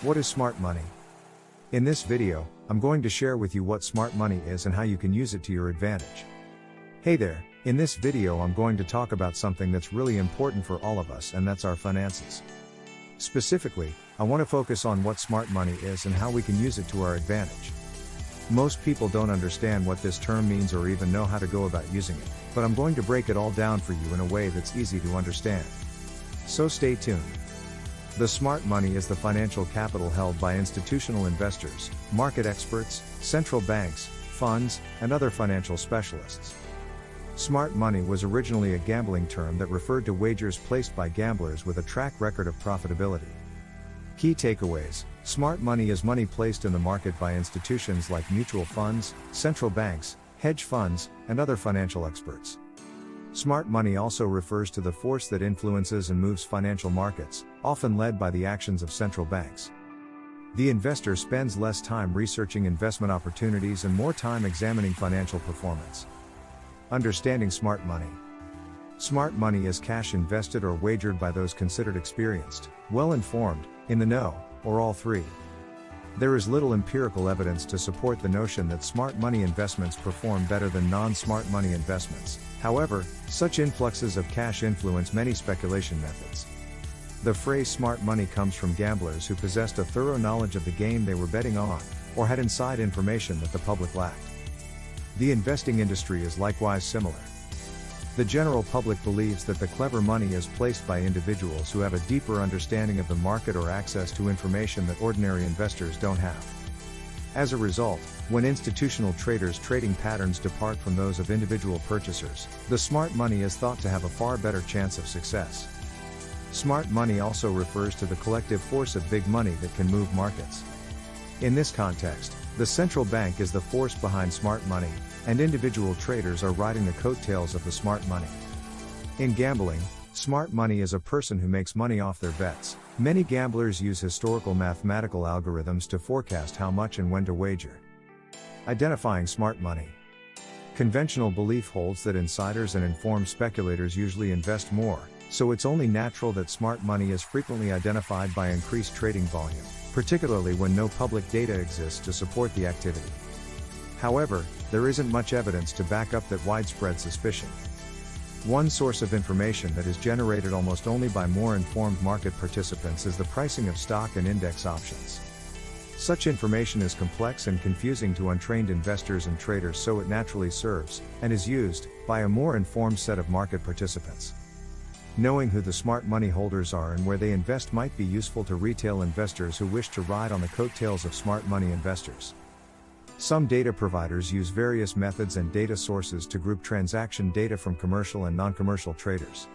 What is smart money? In this video, I'm going to share with you what smart money is and how you can use it to your advantage. Hey there, in this video I'm going to talk about something that's really important for all of us, and that's our finances. Specifically, I want to focus on what smart money is and how we can use it to our advantage. Most people don't understand what this term means or even know how to go about using it, but I'm going to break it all down for you in a way that's easy to understand. So stay tuned. The smart money is the financial capital held by institutional investors, market experts, central banks, funds, and other financial specialists. Smart money was originally a gambling term that referred to wagers placed by gamblers with a track record of profitability. Key takeaways: smart money is money placed in the market by institutions like mutual funds, central banks, hedge funds, and other financial experts. Smart money also refers to the force that influences and moves financial markets, often led by the actions of central banks. The investor spends less time researching investment opportunities and more time examining financial performance. Understanding smart money. Smart money is cash invested or wagered by those considered experienced, well-informed, in the know, or all three. There is little empirical evidence to support the notion that smart money investments perform better than non-smart money investments. However, such influxes of cash influence many speculation methods. The phrase smart money comes from gamblers who possessed a thorough knowledge of the game they were betting on, or had inside information that the public lacked. The investing industry is likewise similar. The general public believes that the clever money is placed by individuals who have a deeper understanding of the market or access to information that ordinary investors don't have. As a result, when institutional traders' trading patterns depart from those of individual purchasers, the smart money is thought to have a far better chance of success. Smart money also refers to the collective force of big money that can move markets. In this context, the central bank is the force behind smart money, and individual traders are riding the coattails of the smart money. In gambling, smart money is a person who makes money off their bets. Many gamblers use historical mathematical algorithms to forecast how much and when to wager. Identifying smart money. Conventional belief holds that insiders and informed speculators usually invest more, so it's only natural that smart money is frequently identified by increased trading volume, particularly when no public data exists to support the activity. However, there isn't much evidence to back up that widespread suspicion. One source of information that is generated almost only by more informed market participants is the pricing of stock and index options. Such information is complex and confusing to untrained investors and traders, so it naturally serves, and is used, by a more informed set of market participants. Knowing who the smart money holders are and where they invest might be useful to retail investors who wish to ride on the coattails of smart money investors. Some data providers use various methods and data sources to group transaction data from commercial and non-commercial traders.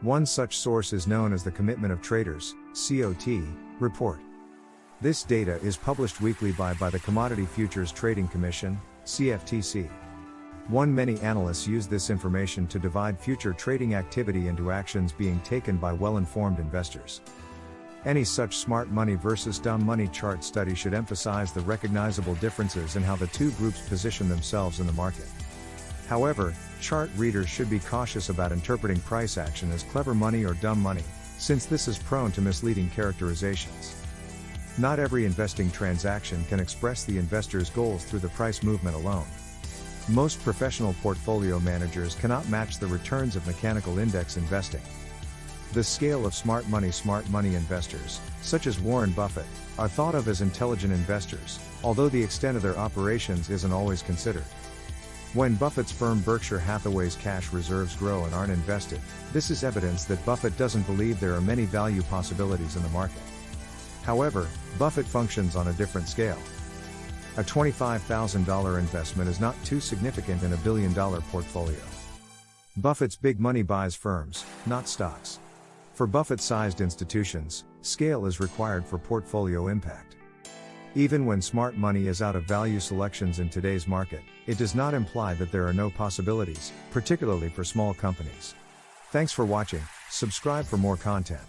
One such source is known as the Commitment of Traders (COT) report. This data is published weekly by the Commodity Futures Trading Commission (CFTC). Many analysts use this information to divide future trading activity into actions being taken by well-informed investors. Any such smart money versus dumb money chart study should emphasize the recognizable differences in how the two groups position themselves in the market. However, chart readers should be cautious about interpreting price action as clever money or dumb money, since this is prone to misleading characterizations. Not every investing transaction can express the investor's goals through the price movement alone. Most professional portfolio managers cannot match the returns of mechanical index investing. The scale of smart money investors, such as Warren Buffett, are thought of as intelligent investors, although the extent of their operations isn't always considered. When Buffett's firm Berkshire Hathaway's cash reserves grow and aren't invested, this is evidence that Buffett doesn't believe there are many value possibilities in the market. However, Buffett functions on a different scale. A $25,000 investment is not too significant in a billion-dollar portfolio. Buffett's big money buys firms, not stocks. For Buffett-sized institutions, scale is required for portfolio impact. Even when smart money is out of value selections in today's market, it does not imply that there are no possibilities, particularly for small companies. Thanks for watching. Subscribe for more content.